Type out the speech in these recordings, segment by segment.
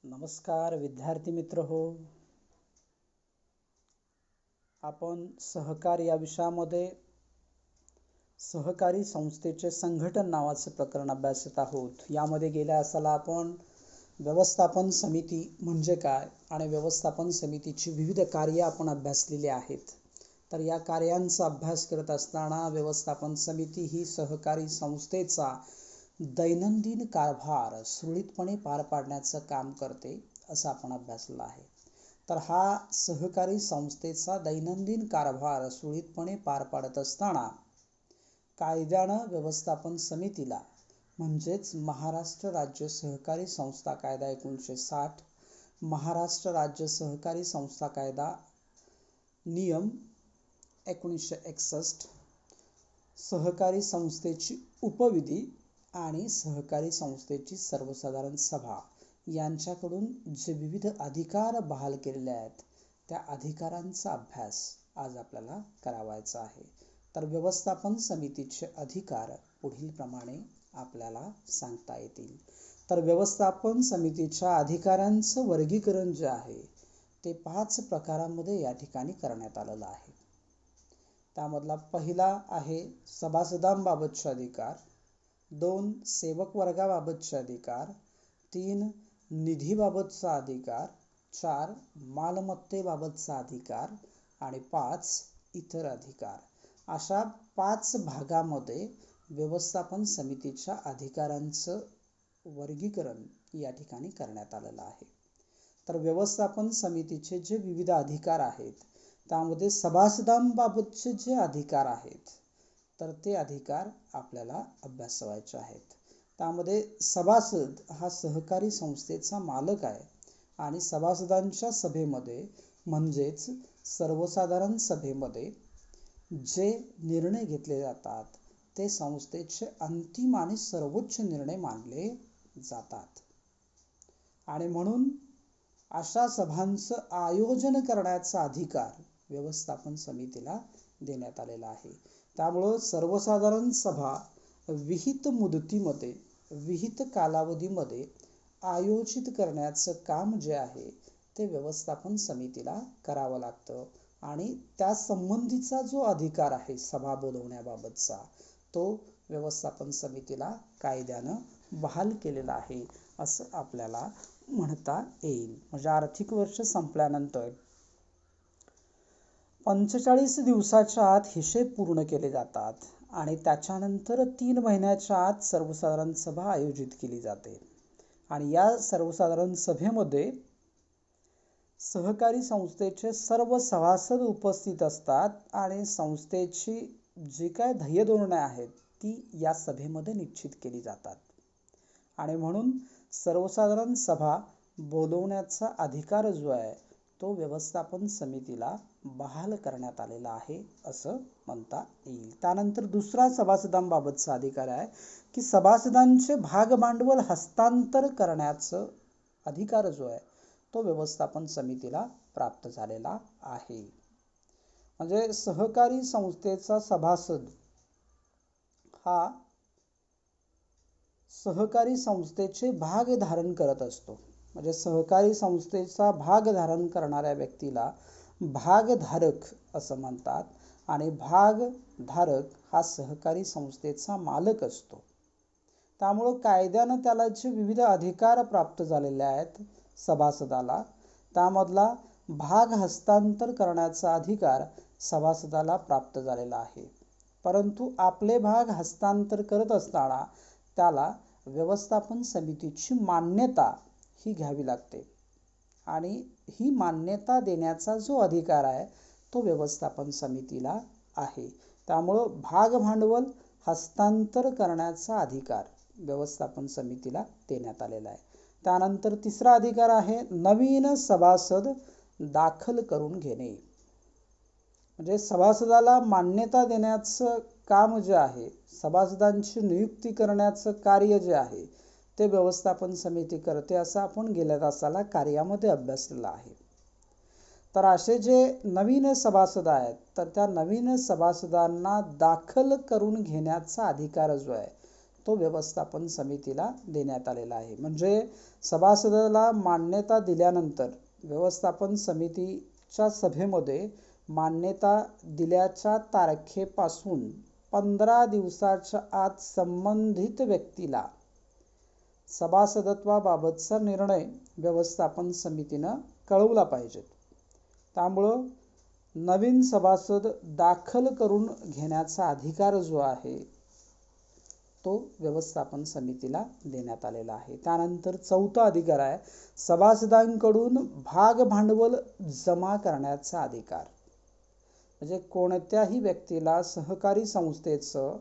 नमस्कार विद्यार्थी मित्र हो. आपण सहकार या विषयामध्ये सहकारी संस्थेचे संघटन नावाचे प्रकरण अभ्यासत आहोत. यामध्ये गेल्या साला आपण व्यवस्थापन समिती म्हणजे काय आणि व्यवस्थापन समितीची विविध कार्ये आपण अभ्यासलेली आहेत. तर या कार्यांचा अभ्यास करत असताना व्यवस्थापन समिती ही सहकारी संस्थेचा दैनंदिन कारभार सुरळीतपणे पार पाडण्याचं काम करते असं आपण अभ्यासलं आहे. तर हा सहकारी संस्थेचा दैनंदिन कारभार सुरळीतपणे पार पाडत असताना कायद्यानं व्यवस्थापन समितीला म्हणजेच महाराष्ट्र राज्य सहकारी संस्था कायदा 1960, महाराष्ट्र राज्य सहकारी संस्था कायदा नियम 1961, सहकारी संस्थेची उपविधी आणि सहकारी संस्थेची सर्वसाधारण सभा यांच्याकडून जे विविध अधिकार बहाल केलेले आहेत त्या अधिकारांचा अभ्यास आज आपल्याला करावायचा आहे. तर व्यवस्थापन समितीचे अधिकार पुढील प्रमाणे आपल्याला सांगता येतील. तर व्यवस्थापन समितीच्या अधिकारांचं वर्गीकरण जे आहे ते 5 प्रकारांमध्ये या ठिकाणी करण्यात आलेलं आहे. त्यामधला पहिला आहे सभासदांबाबतचे अधिकार, 2 सेवक वर्गाबाबतचे अधिकार, 3 निधीबाबतचा अधिकार, 4 मालमत्तेबाबतचा अधिकार आणि 5 इतर अधिकार. अशा 5 भागामध्ये व्यवस्थापन समितीच्या अधिकारांचं वर्गीकरण या ठिकाणी करण्यात आलेलं आहे. तर व्यवस्थापन समितीचे जे विविध अधिकार आहेत त्यामध्ये सभासदांबाबतचे जे अधिकार आहेत तर ते अधिकार आपल्याला अभ्यासायचे आहेत. त्यामध्ये सभासद हा सहकारी संस्थेचा मालक आहे आणि सभासदांच्या सभेमध्ये म्हणजेच सर्वसाधारण सभेमध्ये जे निर्णय घेतले जातात ते संस्थेचे अंतिम आणि सर्वोच्च निर्णय मानले जातात आणि म्हणून अशा सभांचं आयोजन करण्याचा अधिकार व्यवस्थापन समितीला देण्यात आलेला आहे. त्यामुळं सर्वसाधारण सभा विहित मुदतीमध्ये विहित कालावधीमध्ये आयोजित करण्याचं काम जे आहे ते व्यवस्थापन समितीला करावं लागतं आणि त्या संबंधीचा जो अधिकार आहे सभा बोलवण्याबाबतचा तो व्यवस्थापन समितीला कायद्यानं बहाल केलेला आहे असं आपल्याला म्हणता येईल. म्हणजे आर्थिक वर्ष संपल्यानंतर 45 दिवसाच्या आत हिशेब पूर्ण केले जातात आणि त्याच्यानंतर 3 महिन्याच्या आत सर्वसाधारण सभा आयोजित केली जाते आणि या सर्वसाधारण सभेमध्ये सहकारी संस्थेचे सर्व सभासद उपस्थित असतात आणि संस्थेची जी काय ध्येयधोरणे आहेत ती या सभेमध्ये निश्चित केली जातात आणि म्हणून सर्वसाधारण सभा बोलवण्याचा अधिकार जो आहे तो व्यवस्थापन समितीला बहाल करण्यात आलेला आहे असं म्हणता येईल. त्यानंतर दुसरा सभासदांबाबतचा अधिकार आहे की सभासदांचे भाग भांडवल हस्तांतर करण्याचा अधिकार जो आहे तो व्यवस्थापन समितीला प्राप्त झालेला आहे. म्हणजे सहकारी संस्थेचा सभासद हा सहकारी संस्थेचे भाग धारण करत असतो. म्हणजे सहकारी संस्थेचा भाग धारण करणाऱ्या व्यक्तीला भागधारक असं म्हणतात आणि भागधारक हा सहकारी संस्थेचा मालक असतो. त्यामुळं कायद्यानं त्याला जे विविध अधिकार प्राप्त झालेले आहेत सभासदाला त्यामधला भाग हस्तांतर करण्याचा अधिकार सभासदाला प्राप्त झालेला आहे. परंतु आपले भाग हस्तांतर करत असताना त्याला व्यवस्थापन समितीची मान्यता ही घ्यावी लागते आणि ही मान्यता देण्याचा जो अधिकार आहे तो व्यवस्थापन समितीला आहे. त्यामुळं भाग भांडवल हस्तांतर करण्याचा अधिकार व्यवस्थापन समितीला देण्यात आलेला आहे. त्यानंतर तिसरा अधिकार आहे नवीन सभासद दाखल करून घेणे. म्हणजे सभासदाला मान्यता देण्याचं काम जे आहे सभासदांची नियुक्ती करण्याचं कार्य जे आहे ते व्यवस्थापन समिती करते असं आपण गेल्या तासाला कार्यामध्ये अभ्यासलेलं आहे. तर असे जे नवीन सभासद आहेत तर त्या नवीन सभासदांना दाखल करून घेण्याचा अधिकार जो आहे तो व्यवस्थापन समितीला देण्यात आलेला आहे. म्हणजे सभासदाला मान्यता दिल्यानंतर व्यवस्थापन समितीच्या सभेमध्ये मान्यता दिल्याच्या तारखेपासून 15 दिवसाच्या आत संबंधित व्यक्तीला सभासदत्वाबाबतचा निर्णय व्यवस्थापन समितीनं कळवला पाहिजे. त्यामुळं नवीन सभासद दाखल करून घेण्याचा अधिकार जो आहे तो व्यवस्थापन समितीला देण्यात आलेला आहे. त्यानंतर चौथा अधिकार आहे सभासदांकडून भाग भांडवल जमा करण्याचा अधिकार. म्हणजे कोणत्याही व्यक्तीला सहकारी संस्थेचं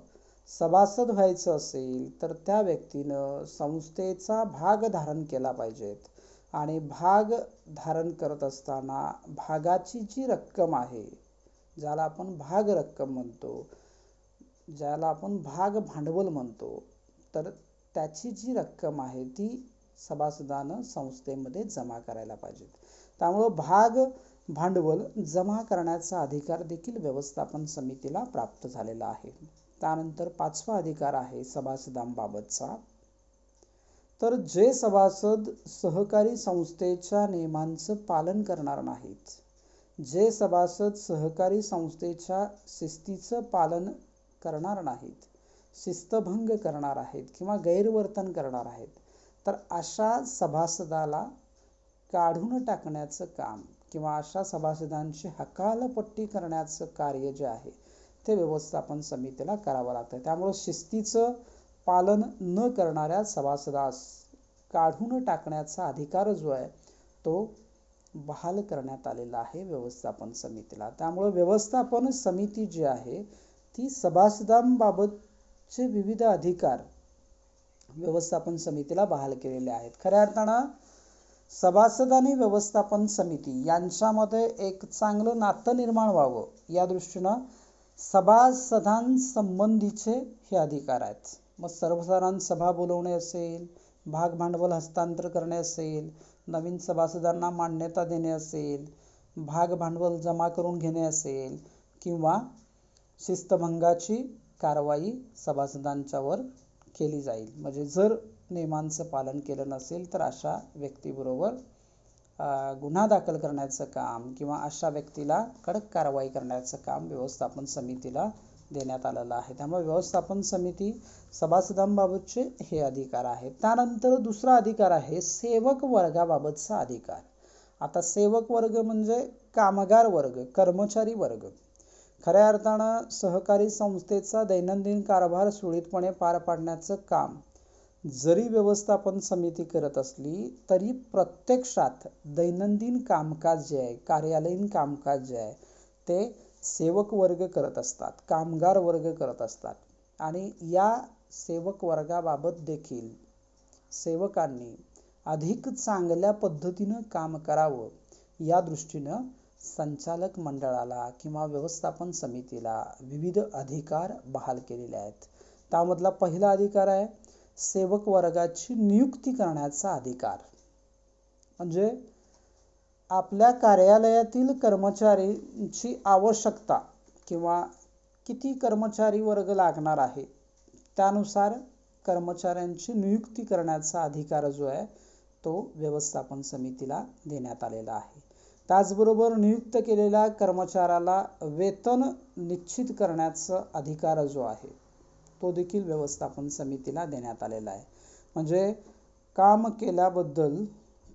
सभासद व्हायचं असेल तर त्या व्यक्तीनं संस्थेचा भाग धारण केला पाहिजेत आणि भाग धारण करत असताना भागाची जी रक्कम आहे, ज्याला आपण भाग रक्कम म्हणतो, ज्याला आपण भाग भांडवल म्हणतो, तर त्याची जी रक्कम आहे ती सभासदानं संस्थेमध्ये जमा करायला पाहिजे. त्यामुळं भाग भांडवल जमा करण्याचा अधिकार देखील व्यवस्थापन समितीला प्राप्त झालेला आहे. त्यानंतर पाचवा अधिकार आहे सभासदांबाबतचा. तर जे सभासद सहकारी संस्थेच्या नियमांचं पालन करणार नाहीत, जे सभासद सहकारी संस्थेच्या शिस्तीचं पालन करणार नाहीत, शिस्तभंग करणार आहेत किंवा गैरवर्तन करणार आहेत, तर अशा सभासदाला काढून टाकण्याचं काम किंवा अशा सभासदांची हकालपट्टी करण्याचं कार्य जे आहे ते व्यवस्थापन समितीला करावं लागतं. त्यामुळे शिस्तीचं पालन न करणाऱ्या सभासदास काढून टाकण्याचा अधिकार जो आहे तो बहाल करण्यात आलेला आहे व्यवस्थापन समितीला. त्यामुळे व्यवस्थापन समिती जी आहे ती सभासदांबाबतचे विविध अधिकार व्यवस्थापन समितीला बहाल केलेले आहेत. खऱ्या अर्थानं सभासद आणि व्यवस्थापन समिती यांच्यामध्ये एक चांगलं नातं निर्माण व्हावं या दृष्टीनं सभासदांसंबंधीचे हे अधिकार आहेत. मग सर्वसाधारण सभा बोलवणे असेल, भाग भांडवल हस्तांतर करणे असेल, नवीन सभासदांना मान्यता देणे असेल, भाग भांडवल जमा करून घेणे असेल किंवा शिस्तभंगाची कारवाई सभासदांच्यावर केली जाईल. म्हणजे जर नियमांचं पालन केलं नसेल तर अशा व्यक्तीबरोबर गुन्हा दाखल करण्याचं काम किंवा अशा व्यक्तीला कडक कारवाई करण्याचं काम व्यवस्थापन समितीला देण्यात आलेलं आहे. त्यामुळे व्यवस्थापन समिती सभासदांबाबतचे हे अधिकार आहेत. त्यानंतर दुसरा अधिकार आहे सेवक वर्गाबाबतचा अधिकार. आता सेवक वर्ग म्हणजे कामगार वर्ग, कर्मचारी वर्ग. खऱ्या अर्थानं सहकारी संस्थेचा दैनंदिन कारभार सुरळीतपणे पार पाडण्याचं काम जरी व्यवस्थापन समिती करत असली तरी प्रत्यक्षात दैनंदिन कामकाज जे आहे, कार्यालयीन कामकाज जे आहे ते सेवक वर्ग करत असतात, कामगार वर्ग करत असतात. आणि या सेवक वर्गाबाबत देखील सेवकांनी अधिक चांगल्या पद्धतीनं काम करावं या दृष्टीनं संचालक मंडळाला किंवा व्यवस्थापन समितीला विविध अधिकार बहाल केलेले आहेत. त्यामधला पहिला अधिकार आहे सेवक वर्गाची नियुक्ती करण्याचा अधिकार. म्हणजे आपल्या कार्यालयातील कर्मचाऱ्यांची आवश्यकता किंवा किती कर्मचारी वर्ग लागणार आहे त्यानुसार कर्मचाऱ्यांची नियुक्ती करण्याचा अधिकार जो आहे तो व्यवस्थापन समितीला देण्यात आलेला आहे. त्याचबरोबर नियुक्त केलेल्या कर्मचाऱ्याला वेतन निश्चित करण्याचा अधिकार जो आहे तो देखील व्यवस्थापन समितीला देण्यात आलेला आहे. म्हणजे काम केल्याबद्दल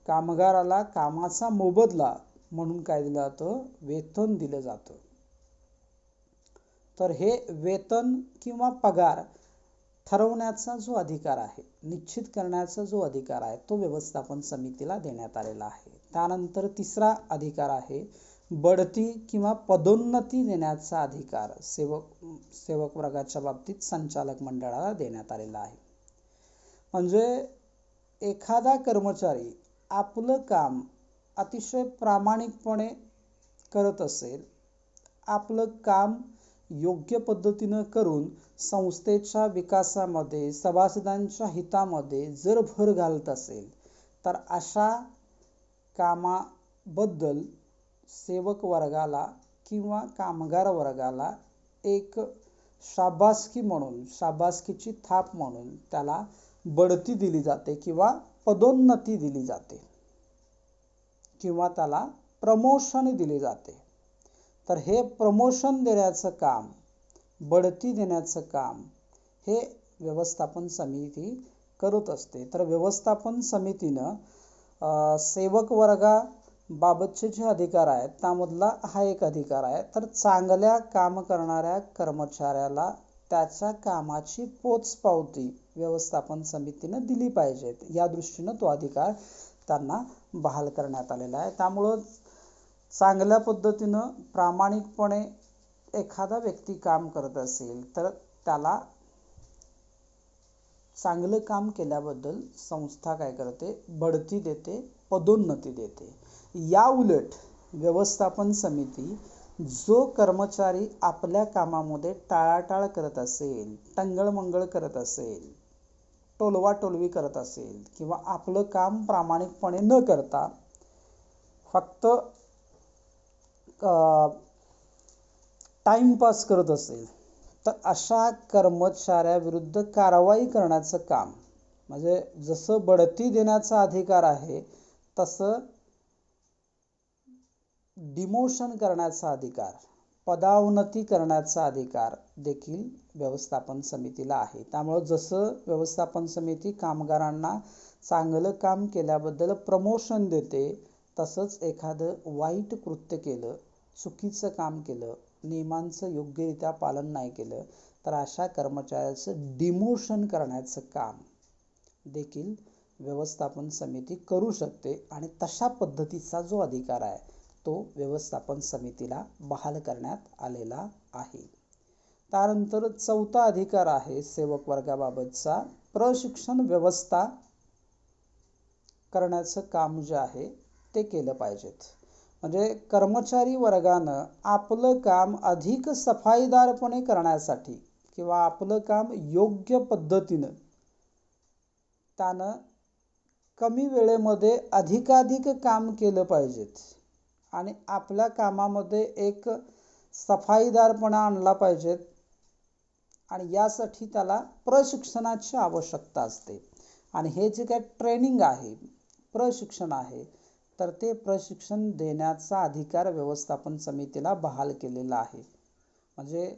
कामगाराला कामाचा मोबदला म्हणून काय दिलं जातं, वेतन दिलं जातं. तर हे वेतन किंवा पगार ठरवण्याचा जो अधिकार आहे, निश्चित करण्याचा जो अधिकार आहे तो व्यवस्थापन समितीला देण्यात आलेला आहे. त्यानंतर तिसरा अधिकार आहे बढती किंवा पदोन्नती देण्याचा अधिकार सेवक वर्गाच्या बाबतीत संचालक मंडळाला देण्यात आलेला आहे. म्हणजे एखादा कर्मचारी आपलं काम अतिशय प्रामाणिकपणे करत असेल, आपलं काम योग्य पद्धतीनं करून संस्थेच्या विकासामध्ये, सभासदांच्या हितामध्ये जर भर घालत असेल तर अशा कामाबद्दल सेवक वर्गाला किंवा कामगार वर्गाला एक शाबासकी म्हणून, शाबासकीची थाप म्हणून त्याला बढती दिली जाते किंवा पदोन्नती दिली जाते किंवा त्याला प्रमोशन दिले जाते. तर हे प्रमोशन देण्याचं काम, बढती देण्याचं काम हे व्यवस्थापन समिती करत असते. तर व्यवस्थापन समितीनं सेवक वर्गाबाबतचे जे अधिकार आहेत त्यामधला हा एक अधिकार आहे. तर चांगल्या काम करणाऱ्या कर्मचाऱ्याला त्याच्या कामाची पोचपावती व्यवस्थापन समितीनं दिली पाहिजे, या दृष्टीनं तो अधिकार त्यांना बहाल करण्यात आलेला आहे. त्यामुळं चांगल्या पद्धतीनं प्रामाणिकपणे एखादा व्यक्ती काम करत असेल तर त्याला चांगलं काम केल्याबद्दल संस्था काय करते, बढती देते, पदोन्नती देते. या उलट व्यवस्थापन समिती जो कर्मचारी आपल्या कामामध्ये टाळाटाळ करत असेल, टंगळमंगळ करत असेल, टोलवाटोलवी करत असेल किंवा आपलं काम प्रामाणिकपणे न करता फक्त टाइमपास करत असेल, तर अशा कर्मचाऱ्याविरुद्ध कारवाई करण्याचं काम, म्हणजे जसं बढती देण्याचा अधिकार आहे तसं डिमोशन करण्याचा अधिकार, पदावनती करण्याचा अधिकार देखील व्यवस्थापन समितीला आहे. त्यामुळे जसं व्यवस्थापन समिती कामगारांना चांगलं काम केल्याबद्दल प्रमोशन देते, तसंच एखादं वाईट कृत्य केलं, चुकीचं काम केलं, नियमांचं योग्यरित्या पालन नाही केलं तर अशा कर्मचाऱ्याचं डिमोशन करण्याचं काम देखील व्यवस्थापन समिती करू शकते. आणि तशा पद्धतीचा जो अधिकार आहे तो व्यवस्थापन समितीला बहाल करण्यात आलेला आहे. त्यानंतर चौथा अधिकार आहे सेवक वर्गाबाबतचा, प्रशिक्षण व्यवस्था करण्याचं काम जे आहे ते केलं पाहिजेत. म्हणजे कर्मचारी वर्गानं आपलं काम अधिक सफाईदारपणे करण्यासाठी किंवा आपलं काम योग्य पद्धतीनं त्यानं कमी वेळेमध्ये अधिकाधिक काम केलं पाहिजेत आणि आपल्या कामामध्ये एक सफाईदारपणा आणला पाहिजेत. आणि यासाठी त्याला प्रशिक्षणाची आवश्यकता असते. आणि हे जे काही ट्रेनिंग आहे, प्रशिक्षण आहे, तर ते प्रशिक्षण देण्याचा अधिकार व्यवस्थापन समितीला बहाल केलेला आहे. म्हणजे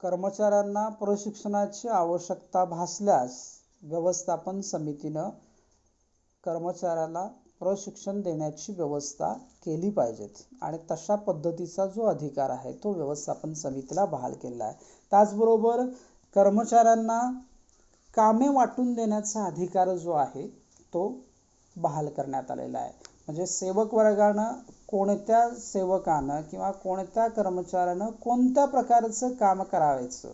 कर्मचाऱ्यांना प्रशिक्षणाची आवश्यकता भासल्यास व्यवस्थापन समितीनं कर्मचाऱ्याला प्रशिक्षण देण्याची व्यवस्था केली पाहिजे. आणि तशा पद्धतीचा जो अधिकार आहे तो व्यवस्थापन समितीला बहाल केलेला आहे. त्याचबरोबर कर्मचाऱ्यांना कामे वाटून देण्याचा अधिकार जो आहे तो बहाल करण्यात आलेला आहे. म्हणजे सेवक वर्गानं कोणत्या सेवकानं किंवा कोणत्या कर्मचाऱ्यानं कोणत्या प्रकारचं काम करायचं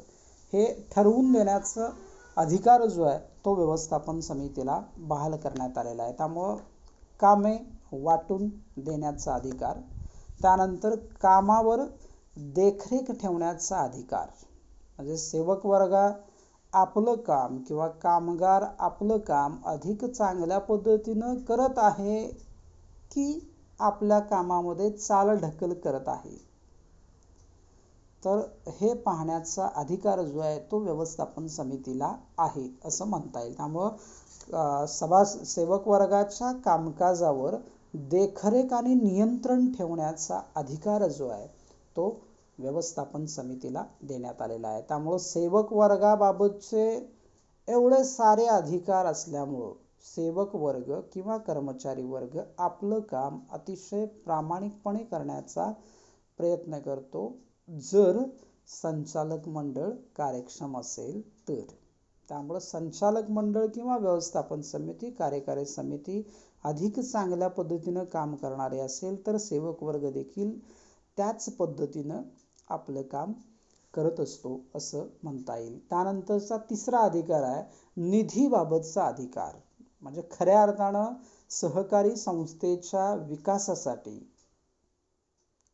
हे ठरवून देण्याचा अधिकार जो आहे तो व्यवस्थापन समितीला बहाल करण्यात आलेला आहे. त्यामुळं कामे वाटून देण्याचा अधिकार, त्यानंतर कामावर देखरेख ठेवण्याचा अधिकार, म्हणजे सेवक वर्ग आपलं काम किंवा कामगार आपलं काम अधिक चांगल्या पद्धतीनं करत आहे की आपल्या कामामध्ये चालढकल करत आहे, तर हे पाहण्याचा अधिकार जो आहे तो व्यवस्थापन समितीला आहे असं म्हणता येईल. त्यामुळं सेवक वर्गाच्या कामकाजावर देखरेख आणि नियंत्रण ठेवण्याचा अधिकार जो आहे तो व्यवस्थापन समितीला देण्यात आलेला आहे. त्यामुळं सेवक वर्गाबाबतचे एवढे सारे अधिकार असल्यामुळं सेवक वर्ग किंवा कर्मचारी वर्ग आपलं काम अतिशय प्रामाणिकपणे करण्याचा प्रयत्न करतो, जर संचालक मंडळ कार्यक्षम असेल तर. त्यामुळं संचालक मंडळ किंवा व्यवस्थापन समिती, कार्यकारी समिती अधिक चांगल्या पद्धतीनं काम करणारे असेल तर सेवक वर्ग देखील त्याच पद्धतीनं आपलं काम करत असतो असं म्हणता येईल. त्यानंतरचा तिसरा अधिकार आहे निधीबाबतचा अधिकार. म्हणजे खऱ्या अर्थानं सहकारी संस्थेच्या विकासासाठी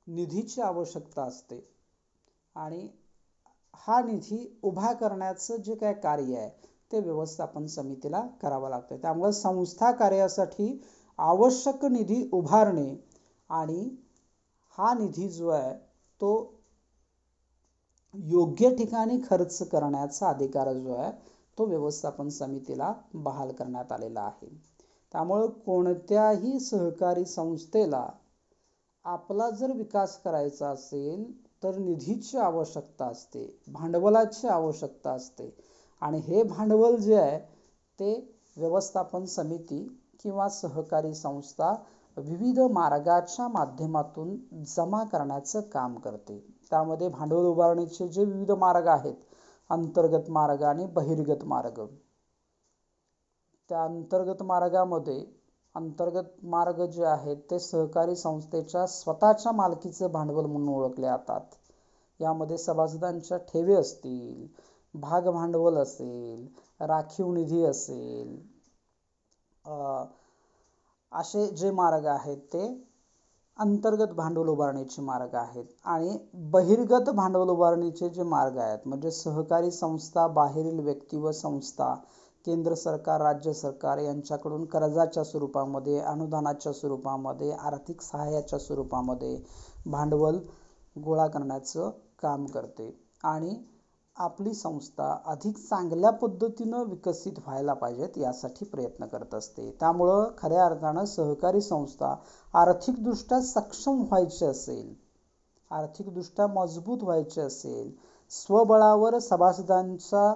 निधीची आवश्यकता असते आणि हा निधी उभा करण्याचं जे काय कार्य आहे ते व्यवस्थापन समितीला करावं लागतं. त्यामुळे संस्था कार्यासाठी आवश्यक निधी उभारणे आणि हा निधी जो आहे तो योग्य ठिकाणी खर्च करण्याचा अधिकार जो आहे तो व्यवस्थापन समितीला बहाल करण्यात आलेला आहे. त्यामुळे कोणत्याही सहकारी संस्थेला आपला जर विकास करायचा असेल तर निधीची आवश्यकता असते, भांडवलाची आवश्यकता असते आणि हे भांडवल जे आहे ते व्यवस्थापन समिती किंवा सहकारी संस्था विविध मार्गाच्या माध्यमातून जमा करण्याचं काम करते. त्यामध्ये भांडवल उभारणीचे जे विविध मार्ग आहेत, अंतर्गत मार्ग आणि बहिर्गत मार्ग. त्या अंतर्गत मार्ग जे आहेत ते सहकारी संस्थेच्या स्वतःच्या मालकीचे भांडवल म्हणून ओळखले जातात. यामध्ये सभासदांच्या ठेवी असतील, भाग भांडवल असेल, राखीव निधी असेल, असे जे मार्ग आहेत ते अंतर्गत भांडवल उभारणीचे मार्ग आहेत. आणि बहिर्गत भांडवल उभारणीचे जे मार्ग आहेत म्हणजे सहकारी संस्था बाहेरील व्यक्ती व संस्था केंद्र सरकार, राज्य सरकार यांच्याकडून कर्जाच्या स्वरूपामध्ये, अनुदानाच्या स्वरूपामध्ये, आर्थिक सहाय्याच्या स्वरूपामध्ये भांडवल गोळा करण्याचं काम करते आणि आपली संस्था अधिक चांगल्या पद्धतीनं विकसित व्हायला पाहिजेत यासाठी प्रयत्न करत असते. त्यामुळं खऱ्या अर्थानं सहकारी संस्था आर्थिकदृष्ट्या सक्षम व्हायची असेल, आर्थिकदृष्ट्या मजबूत व्हायची असेल, स्वबळावर सभासदांच्या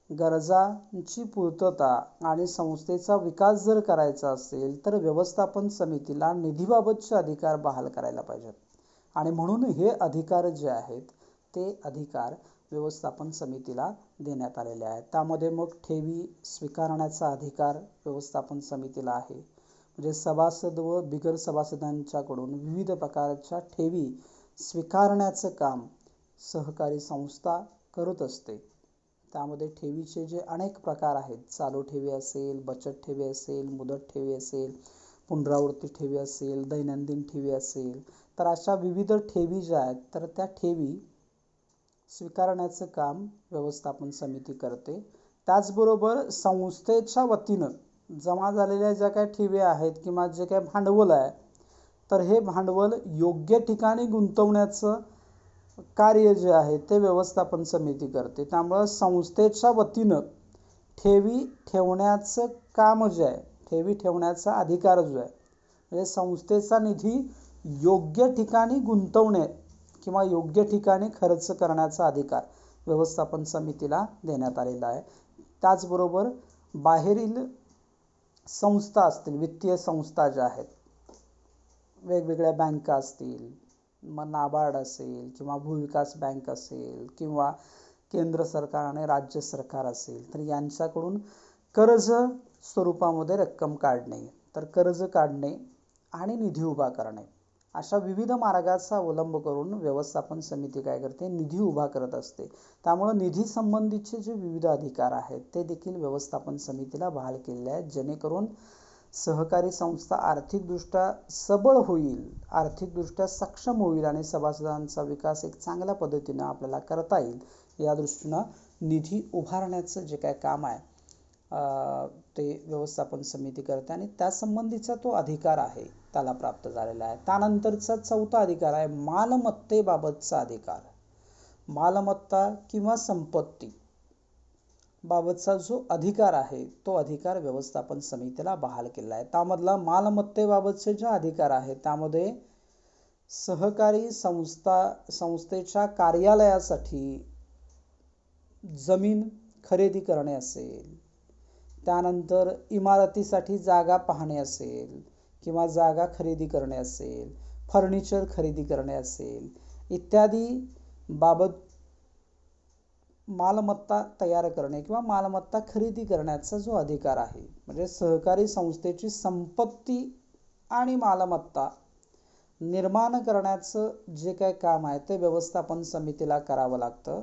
गरजांची पूर्तता आणि संस्थेचा विकास जर करायचा असेल तर व्यवस्थापन समितीला निधीबाबतचे अधिकार बहाल करायला पाहिजेत. आणि म्हणून हे अधिकार जे आहेत ते अधिकार व्यवस्थापन समितीला देण्यात आलेले आहेत. त्यामध्ये मग ठेवी स्वीकारण्याचा अधिकार व्यवस्थापन समितीला आहे. म्हणजे सभासद व बिगर सभासदांच्याकडून विविध प्रकारच्या ठेवी स्वीकारण्याचं काम सहकारी संस्था करत असते. त्यामध्ये ठेवीचे जे अनेक प्रकार आहेत, चालू ठेवी असेल, बचत ठेवी असेल, मुदत ठेवी असेल, पुनरावृत्ती ठेवी असेल, दैनंदिन ठेवी असेल, तर अशा विविध ठेवी ज्या आहेत तर त्या ठेवी स्वीकारण्याचं काम व्यवस्थापन समिती करते. त्याचबरोबर संस्थेच्या वतीनं जमा झालेल्या ज्या काही ठेवी आहेत किंवा जे काही भांडवल आहे तर हे भांडवल योग्य ठिकाणी गुंतवण्याचं कार्य जे आहे ते व्यवस्थापन समिती करते. त्यामुळं संस्थेच्या वतीनं ठेवी ठेवण्याचं काम जे आहे, ठेवी ठेवण्याचा अधिकार जो आहे म्हणजे संस्थेचा निधी योग्य ठिकाणी गुंतवणे किंवा योग्य ठिकाणी खर्च करण्याचा अधिकार व्यवस्थापन समितीला देण्यात आलेला आहे. त्याचबरोबर बाहेरील संस्था असतील, वित्तीय संस्था ज्या आहेत, वेगवेगळ्या बँका असतील, मग नाबार्ड असेल किंवा भूविकास बँक असेल किंवा केंद्र सरकार आणि राज्य सरकार असेल तर यांच्याकडून कर्ज स्वरूपामध्ये रक्कम काढणे, तर कर्ज काढणे आणि निधी उभा करणे अशा विविध मार्गाचा अवलंब करून व्यवस्थापन समिती काय करते, निधी उभा करत असते. त्यामुळे निधी संबंधीचे जे विविध अधिकार आहेत ते देखील व्यवस्थापन समितीला बहाल केलेले आहेत, जेणेकरून सहकारी संस्था आर्थिकदृष्ट्या सबळ होईल, आर्थिकदृष्ट्या सक्षम होईल आणि सभासदांचा विकास एक चांगल्या पद्धतीनं आपल्याला करता येईल या दृष्टीनं निधी उभारण्याचं जे काय काम आहे ते व्यवस्थापन समिती करते आणि त्यासंबंधीचा तो अधिकार आहे त्याला प्राप्त झालेला आहे. त्यानंतरचा चौथा अधिकार आहे मालमत्तेबाबतचा अधिकार. मालमत्ता किंवा संपत्ती बाबतचा जो अधिकार आहे तो अधिकार व्यवस्थापन समितीला बहाल केला आहे. त्यामधला मालमत्तेबाबतचे जे अधिकार आहेत त्यामध्ये सहकारी संस्थेच्या कार्यालयासाठी जमीन खरेदी करणे असेल, त्यानंतर इमारतीसाठी जागा पाहणे असेल किंवा जागा खरेदी करणे असेल, फर्निचर खरेदी करणे असेल इत्यादी बाबत मालमत्ता तयार करणे किंवा मालमत्ता खरेदी करण्याचा जो अधिकार आहे म्हणजे सहकारी संस्थेची संपत्ती आणि मालमत्ता निर्माण करण्याचं जे काही काम आहे ते व्यवस्थापन समितीला करावं लागतं.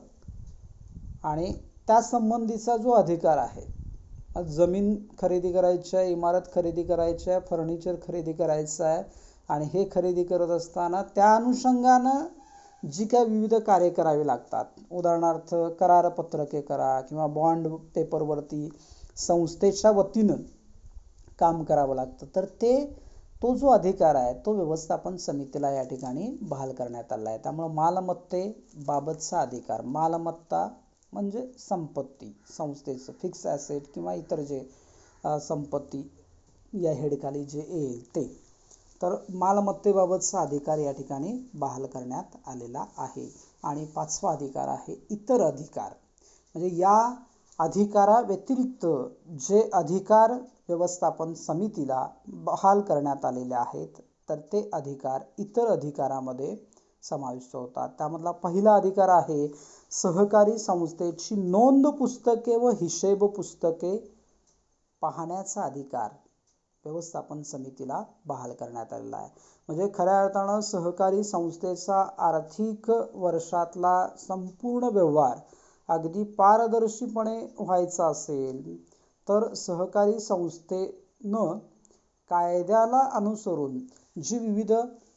आणि त्या संबंधीचा जो अधिकार आहे, जमीन खरेदी करायची आहे, इमारत खरेदी करायची आहे, फर्निचर खरेदी करायचं आहे आणि हे खरेदी करत असताना त्या अनुषंगानं जी काय विविध कार्य करावी लागतात, उदाहरणार्थ करारपत्रके करा किंवा बॉन्ड पेपरवरती संस्थेच्या वतीनं काम करावं लागतं, तर ते तो जो अधिकार आहे तो व्यवस्थापन समितीला या ठिकाणी बहाल करण्यात आला आहे. त्यामुळे मालमत्तेबाबतचा अधिकार, मालमत्ता म्हणजे संपत्ती, संस्थेचं फिक्स ॲसेट किंवा इतर जे संपत्ती या हेडखाली जे येईल ते, तर मालमत्तेबाबतचा अधिकार या ठिकाणी बहाल करण्यात आलेला आहे. आणि 5वा अधिकार आहे इतर अधिकार. म्हणजे या अधिकारा व्यतिरिक्त जे अधिकार व्यवस्थापन समितीला बहाल करण्यात आलेले आहेत तर ते अधिकार इतर अधिकारामध्ये समाविष्ट होतात. त्यामधला पहिला अधिकार आहे सहकारी संस्थेची नोंद पुस्तके व हिशेब पुस्तके पाहण्याचा अधिकार व्यवस्थापन समितीला बहाल करण्यात आलेला आहे. म्हणजे खऱ्या अर्थानं सहकारी संस्थेचा आर्थिक वर्षातला संपूर्ण व्यवहार अगदी पारदर्शीपणे व्हायचा असेल तर सहकारी संस्थेनं कायद्याला अनुसरून जी विविध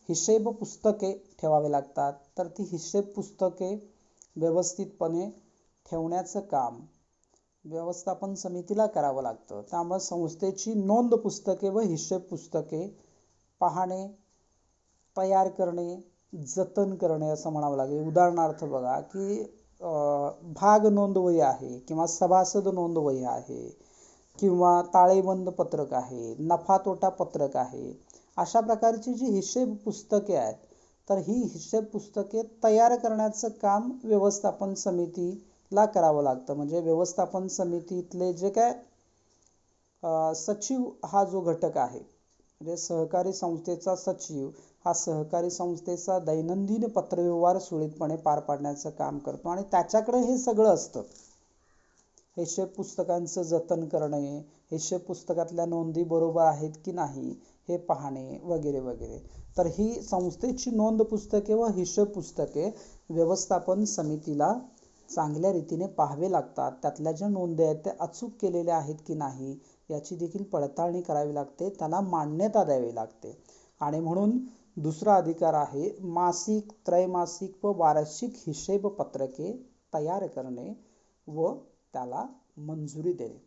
हिशेब पुस्तके ठेवावे लागतात तर ती हिशेब पुस्तके व्यवस्थितपणे ठेवण्याचं काम व्यवस्थापन समितीला करावं लागतं. त्यामुळे संस्थेची नोंद पुस्तके व हिशेब पुस्तके पाहणे, तयार करणे, जतन करणे असं म्हणावं लागेल. उदाहरणार्थ बघा की भाग नोंदवही आहे किंवा सभासद नोंदवही आहे किंवा ताळेबंद पत्रक आहे, नफा तोटा पत्रक आहे. अशा प्रकारची जी हिशेब पुस्तके आहेत तर ही हिशेब पुस्तके तयार करण्याचं काम व्यवस्थापन समितीला करावं लागतं. म्हणजे व्यवस्थापन समितीतले जे काय सचिव हा जो घटक आहे, म्हणजे सहकारी संस्थेचा सचिव हा सहकारी संस्थेचा दैनंदिन पत्रव्यवहार सुरळीतपणे पार पाडण्याचं काम करतो आणि त्याच्याकडे हे सगळं असतं. हिशेब पुस्तकांचं जतन करणे, हिशेब पुस्तकातल्या नोंदी बरोबर आहेत की नाही हे पाहणे वगैरे वगैरे. तर ही संस्थेची नोंद पुस्तके व हिशेब पुस्तके व्यवस्थापन समितीला चांगल्या रीतीने पाहावे लागतात. त्यातल्या ज्या नोंदी आहेत त्या अचूक केलेल्या आहेत की नाही याची देखील पडताळणी करावी लागते, त्याला मान्यता द्यावी लागते. आणि म्हणून दुसरा अधिकार आहे मासिक, त्रैमासिक व वार्षिक हिशेब पत्रके तयार करणे व त्याला मंजुरी देणे.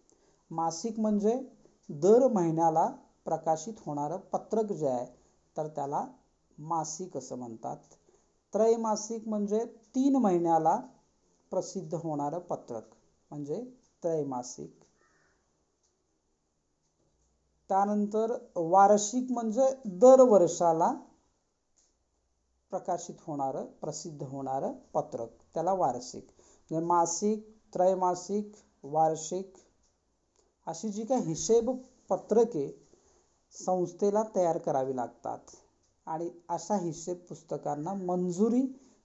मासिक म्हणजे दर महिन्याला प्रकाशित होणारं पत्रक जे आहे तर त्याला मासिक असं म्हणतात. त्रैमासिक म्हणजे 3 महिन्याला प्रसिद्ध होणारं पत्रक म्हणजे त्रैमासिक. त्यानंतर वार्षिक म्हणजे दर वर्षाला प्रकाशित होणारं, प्रसिद्ध होणारं पत्रक त्याला वार्षिक. म्हणजे मासिक, त्रैमासिक, वार्षिक अशी जी काही हिशेब पत्रके संस्थेला तयार करावी लागतात आणि अशा हिशेब पुस्तकांना मंजुरी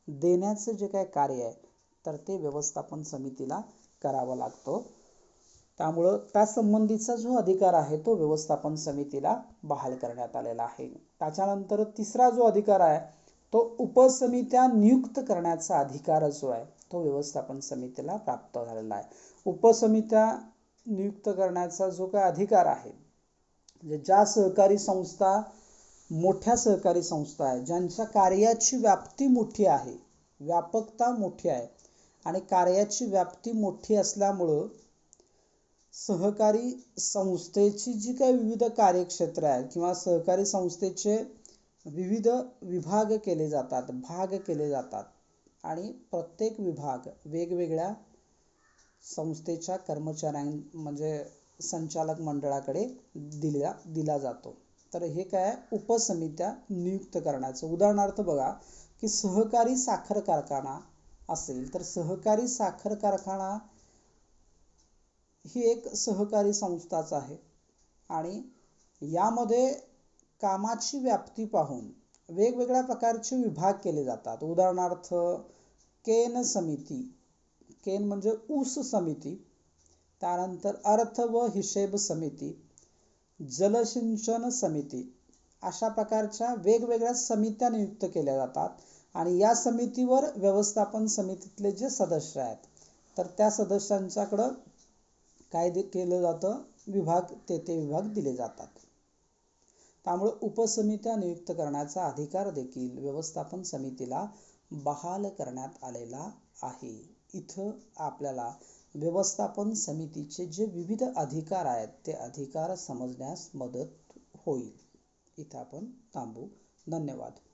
देण्याचं जे काही कार्य आहे तर ते व्यवस्थापन समितीला करावं लागतं. त्यामुळं त्या संबंधीचा जो अधिकार आहे तो व्यवस्थापन समितीला बहाल करण्यात आलेला आहे. त्याच्यानंतर तिसरा जो अधिकार आहे तो उपसमित्या नियुक्त करण्याचा अधिकार जो आहे तो व्यवस्थापन समितीला प्राप्त झालेला आहे. उपसमित्या नियुक्त करण्याचा जो काही अधिकार आहे, म्हणजे ज्या सहकारी संस्था मोठ्या सहकारी संस्था आहेत, ज्यांच्या कार्याची व्याप्ती मोठी आहे, व्यापकता मोठी आहे आणि कार्याची व्याप्ती मोठी असल्यामुळं सहकारी संस्थेची जी काही विविध कार्यक्षेत्र आहेत किंवा सहकारी संस्थेचे विविध विभाग केले जातात, भाग केले जातात आणि प्रत्येक विभाग वेगवेगळ्या संस्थेच्या म्हणजे संचालक मंडळाकडे दिला जातो. तर हे काय उपसमित्या नियुक्त करण्याचं. उदाहरणार्थ बघा की सहकारी साखर कारखाना असेल तर सहकारी साखर कारखाना ही एक सहकारी संस्थाच आहे आणि यामध्ये कामाची व्याप्ती पाहून वेगवेगळ्या प्रकारचे विभाग केले जातात. उदाहरणार्थ केन समिती, केन म्हणजे ऊस समिती, त्यानंतर अर्थ व हिशेब समिती, जलसिंचन समिती, अशा प्रकारच्या वेगवेगळ्या समित्या नियुक्त केल्या जातात आणि या समितीवर व्यवस्थापन समितीतले जे सदस्य आहेत तर त्या सदस्यांच्याकडं काय केलं जातं, विभाग ते विभाग दिले जातात. त्यामुळे उपसमित्या नियुक्त करण्याचा अधिकार देखील व्यवस्थापन समितीला बहाल करण्यात आलेला आहे. इथं आपल्याला व्यवस्थापन समितीचे जे विविध अधिकार आहेत ते अधिकार समजण्यास मदत होईल. इथं आपण थांबू. धन्यवाद.